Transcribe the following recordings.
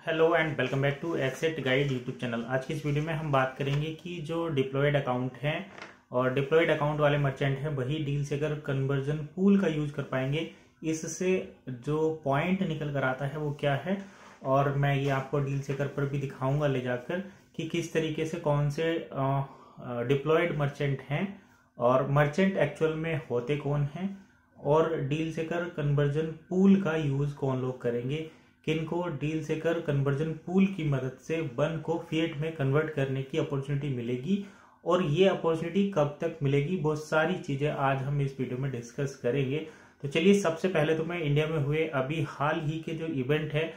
Hello and welcome back to exact guide YouTube channel. आज की इस वीडियो में हम बात करेंगे कि जो डिप्लॉयड अकाउंट हैं और डिप्लॉयड अकाउंट वाले मर्चेंट हैं वही डील सेकर कन्वर्जन पूल का यूज कर पाएंगे। इससे जो पॉइंट निकल कर आता है वो क्या है, और मैं ये आपको डील सेकर पर भी दिखाऊंगा ले जाकर कि किस तरीके से कौन से डिप्लॉयड मर्चेंट हैं और मर्चेंट एक्चुअल में होते कौन हैं, और डील सेकर कन्वर्जन पूल का यूज कौन लोग करेंगे, किनको डील सेकर कन्वर्जन पूल की मदद से बन को फिएट में कन्वर्ट करने की अपॉर्चुनिटी मिलेगी और ये अपॉर्चुनिटी कब तक मिलेगी, बहुत सारी चीजें आज हम इस वीडियो में डिस्कस करेंगे। तो चलिए, सबसे पहले तो मैं इंडिया में हुए अभी हाल ही के जो इवेंट है,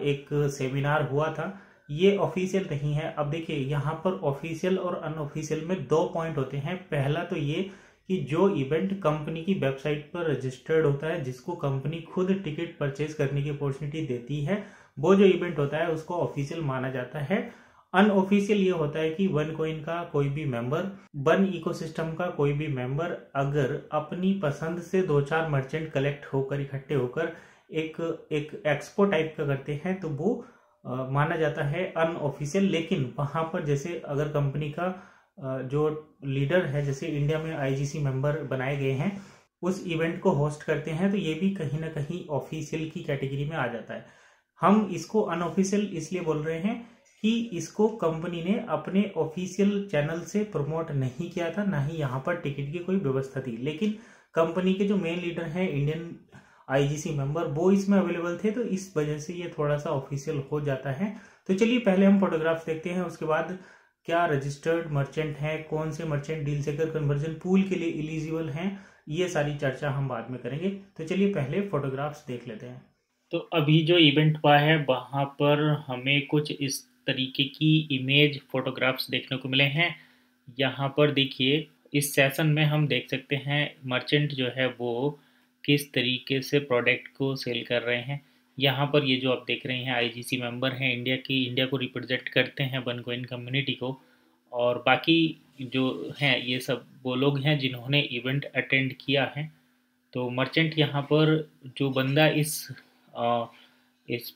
एक सेमिनार हुआ था, ये ऑफिशियल नहीं है। अब देखिए, यहाँ पर ऑफिशियल और अनऑफिशियल में दो पॉइंट होते हैं। पहला तो ये कि जो इवेंट कंपनी की वेबसाइट पर रजिस्टर्ड होता है, जिसको कंपनी खुद टिकट परचेज करने की अपॉर्चुनिटी देती है, वो जो इवेंट होता है उसको ऑफिशियल माना जाता है। अनऑफिशियल ये होता है कि वन कॉइन का कोई भी मेंबर, वन इकोसिस्टम का कोई भी मेंबर अगर अपनी पसंद से दो चार मर्चेंट कलेक्ट होकर इकट्ठे होकर एक एक एक्सपो टाइप का करते हैं तो वो माना जाता है अनऑफिशियल। लेकिन वहां पर जैसे अगर कंपनी का जो लीडर है, जैसे इंडिया में आईजीसी मेंबर बनाए गए हैं, उस इवेंट को होस्ट करते हैं, तो ये भी कहीं ना कहीं ऑफिशियल की कैटेगरी में आ जाता है। हम इसको अनऑफिशियल इसलिए बोल रहे हैं कि इसको कंपनी ने अपने ऑफिशियल चैनल से प्रमोट नहीं किया था, ना ही यहाँ पर टिकट की कोई व्यवस्था थी, लेकिन कंपनी के जो मेन लीडर हैं, इंडियन आईजीसी मेंबर, वो इसमें अवेलेबल थे, तो इस वजह से ये थोड़ा सा ऑफिशियल हो जाता है। तो चलिए, पहले हम फोटोग्राफ्स देखते हैं, उसके बाद क्या रजिस्टर्ड मर्चेंट हैं, कौन से मर्चेंट डील सेकर कन्वर्जन पूल के लिए एलिजिबल हैं, ये सारी चर्चा हम बाद में करेंगे। तो चलिए पहले फोटोग्राफ्स देख लेते हैं। तो अभी जो इवेंट हुआ है वहाँ पर हमें कुछ इस तरीके की इमेज फोटोग्राफ्स देखने को मिले हैं। यहाँ पर देखिए, इस सेशन में हम देख सकते हैं मर्चेंट जो है वो किस तरीके से प्रोडक्ट को सेल कर रहे हैं। यहाँ पर ये जो आप देख रहे हैं आईजीसी मेंबर हैं, इंडिया को रिप्रेजेंट करते हैं बनकोइन कम्युनिटी को, और बाकी जो हैं ये सब वो लोग हैं जिन्होंने इवेंट अटेंड किया है। तो मर्चेंट यहाँ पर जो बंदा इस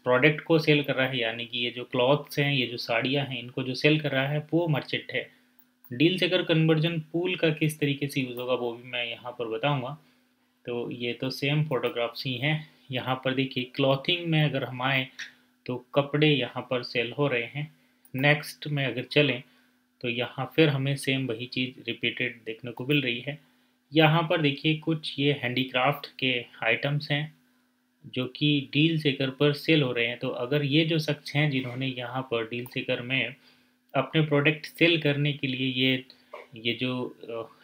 प्रोडक्ट को सेल कर रहा है, यानी कि ये जो क्लॉथ्स हैं, ये जो साड़ियाँ हैं, इनको जो सेल कर रहा है वो मर्चेंट है। डील सेकर कन्वर्जन पूल का किस तरीके से यूज़ होगा वो भी मैं यहाँ पर बताऊँगा। तो ये तो सेम फोटोग्राफ्स ही हैं। यहाँ पर देखिए, क्लॉथिंग में अगर हम आए तो कपड़े यहाँ पर सेल हो रहे हैं। नेक्स्ट में अगर चलें तो यहाँ फिर हमें सेम वही चीज़ रिपीटेड देखने को मिल रही है। यहाँ पर देखिए, कुछ ये हैंडीक्राफ्ट के आइटम्स हैं जो कि डील सेकर पर सेल हो रहे हैं। तो अगर ये जो शख्स हैं जिन्होंने यहाँ पर डील सेकर में अपने प्रोडक्ट सेल करने के लिए ये जो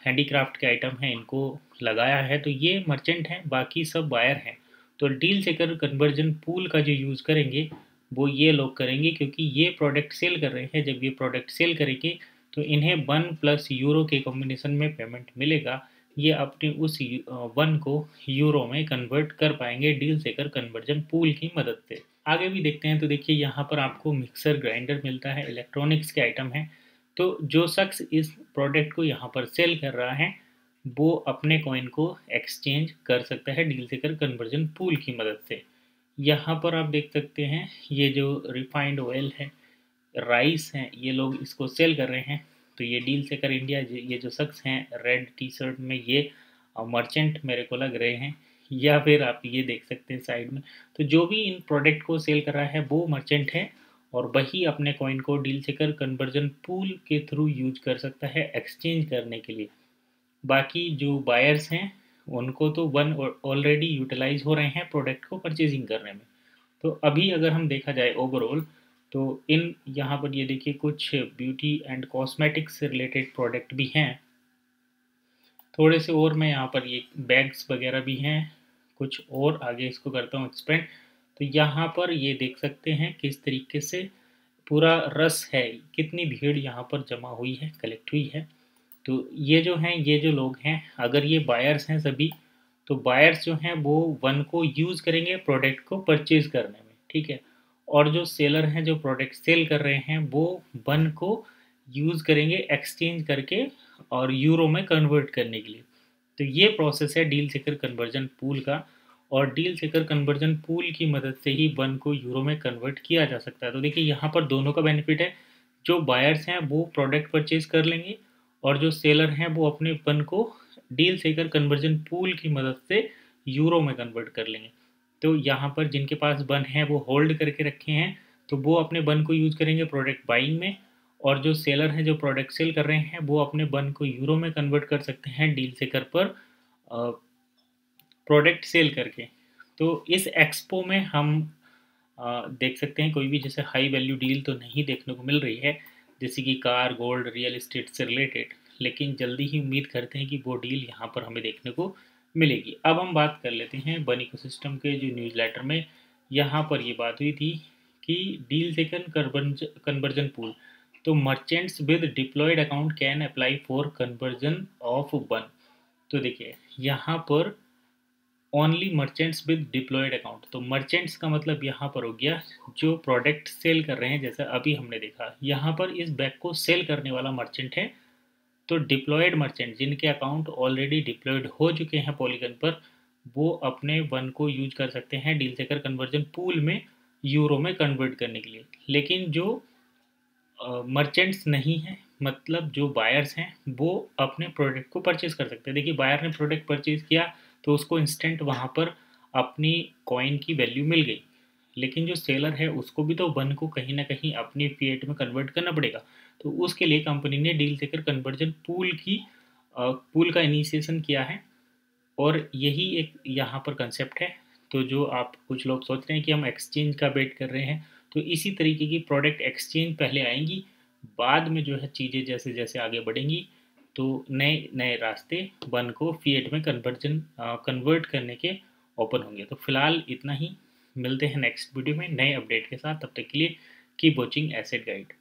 हैंडीक्राफ्ट के आइटम हैं इनको लगाया है, तो ये मर्चेंट हैं, बाकी सब बायर हैं। तो डील सेकर कन्वर्जन पूल का जो यूज़ करेंगे वो ये लोग करेंगे, क्योंकि ये प्रोडक्ट सेल कर रहे हैं। जब ये प्रोडक्ट सेल करेंगे तो इन्हें 1+ यूरो के कॉम्बिनेशन में पेमेंट मिलेगा। ये अपने उस 1 को यूरो में कन्वर्ट कर पाएंगे डील सेकर कन्वर्जन पूल की मदद से। आगे भी देखते हैं। तो देखिए, यहाँ पर आपको मिक्सर ग्राइंडर मिलता है, इलेक्ट्रॉनिक्स के आइटम हैं। तो जो शख्स इस प्रोडक्ट को यहाँ पर सेल कर रहा है वो अपने कॉइन को एक्सचेंज कर सकता है डील सेकर कन्वर्जन पूल की मदद से। यहाँ पर आप देख सकते हैं ये जो रिफाइंड ऑयल है, राइस हैं, ये लोग इसको सेल कर रहे हैं। तो ये डील सेकर इंडिया, ये जो शख्स हैं रेड टी शर्ट में, ये मर्चेंट मेरे को लग रहे हैं, या फिर आप ये देख सकते हैं साइड में। तो जो भी इन प्रोडक्ट को सेल कर रहा है वो मर्चेंट है, और वही अपने कॉइन को डील सेकर कन्वर्जन पूल के थ्रू यूज कर सकता है एक्सचेंज करने के लिए। बाकी जो बायर्स हैं उनको तो वन ऑलरेडी यूटिलाइज हो रहे हैं प्रोडक्ट को परचेजिंग करने में। तो अभी अगर हम देखा जाए ओवरऑल, तो इन यहाँ पर ये देखिए कुछ ब्यूटी एंड कॉस्मेटिक्स से रिलेटेड प्रोडक्ट भी हैं। थोड़े से और मैं यहाँ पर ये बैग्स वगैरह भी हैं, कुछ और आगे इसको करता हूँ एक्सपेंड। तो यहाँ पर ये देख सकते हैं किस तरीके से पूरा रस है, कितनी भीड़ यहाँ पर जमा हुई है, कलेक्ट हुई है। तो ये जो हैं, ये जो लोग हैं, अगर ये बायर्स हैं सभी, तो बायर्स जो हैं वो 1 को यूज़ करेंगे प्रोडक्ट को परचेज करने में, ठीक है। और जो सेलर हैं, जो प्रोडक्ट सेल कर रहे हैं, वो 1 को यूज़ करेंगे एक्सचेंज करके और यूरो में कन्वर्ट करने के लिए। तो ये प्रोसेस है डील सेकर कन्वर्जन पूल का। और डील सेकर कन्वर्जन पूल की मदद से ही बन को यूरो में कन्वर्ट किया जा सकता है। तो देखिए यहाँ पर दोनों का बेनिफिट है, जो बायर्स हैं वो प्रोडक्ट परचेज कर लेंगे और जो सेलर हैं वो अपने बन को डील सेकर कन्वर्जन पूल की मदद से यूरो में कन्वर्ट कर लेंगे। तो यहाँ पर जिनके पास बन है वो होल्ड करके रखे हैं, तो वो अपने बन को यूज करेंगे प्रोडक्ट बाइंग में, और जो सेलर हैं जो प्रोडक्ट सेल कर रहे हैं वो अपने बन को यूरो में कन्वर्ट कर सकते हैं डील सेकर पर प्रोडक्ट सेल करके। तो इस एक्सपो में हम देख सकते हैं कोई भी जैसे हाई वैल्यू डील तो नहीं देखने को मिल रही है, जैसे कि कार, गोल्ड, रियल एस्टेट से रिलेटेड, लेकिन जल्दी ही उम्मीद करते हैं कि वो डील यहाँ पर हमें देखने को मिलेगी। अब हम बात कर लेते हैं बन इकोसिस्टम के जो न्यूज़लेटर में यहाँ पर ये बात हुई थी कि डील सेकंड कन्वर्जन पूल, तो merchants with deployed account can apply for conversion of बन। तो देखिए यहाँ पर only merchants with deployed account, तो मर्चेंट्स का मतलब यहाँ पर हो गया जो प्रोडक्ट सेल कर रहे हैं, जैसा अभी हमने देखा यहाँ पर इस बैग को सेल करने वाला मर्चेंट है। तो डिप्लॉयड मर्चेंट जिनके अकाउंट ऑलरेडी डिप्लॉयड हो चुके हैं पॉलीगन पर, वो अपने वन को यूज कर सकते हैं डील सेकर कन्वर्जन पूल में यूरो में कन्वर्ट करने के लिए। लेकिन जो मर्चेंट्स नहीं हैं, मतलब जो बायर्स हैं, वो अपने प्रोडक्ट को परचेज कर सकते हैं। देखिए बायर ने प्रोडक्ट परचेज किया तो उसको इंस्टेंट वहाँ पर अपनी कॉइन की वैल्यू मिल गई, लेकिन जो सेलर है उसको भी तो बन को कहीं ना कहीं अपनी फिएट में कन्वर्ट करना पड़ेगा। तो उसके लिए कंपनी ने डील सेकर कन्वर्जन पूल का इनिशिएशन किया है, और यही एक यहाँ पर कंसेप्ट है। तो जो आप कुछ लोग सोच रहे हैं कि हम एक्सचेंज का वेट कर रहे हैं, तो इसी तरीके की प्रोडक्ट एक्सचेंज पहले आएंगी, बाद में जो है चीज़ें जैसे जैसे आगे बढ़ेंगी तो नए नए रास्ते बन को फिएट में कन्वर्ट करने के ओपन होंगे। तो फिलहाल इतना ही, मिलते हैं नेक्स्ट वीडियो में नए अपडेट के साथ, तब तक के लिए कीप वॉचिंग एसेट गाइड।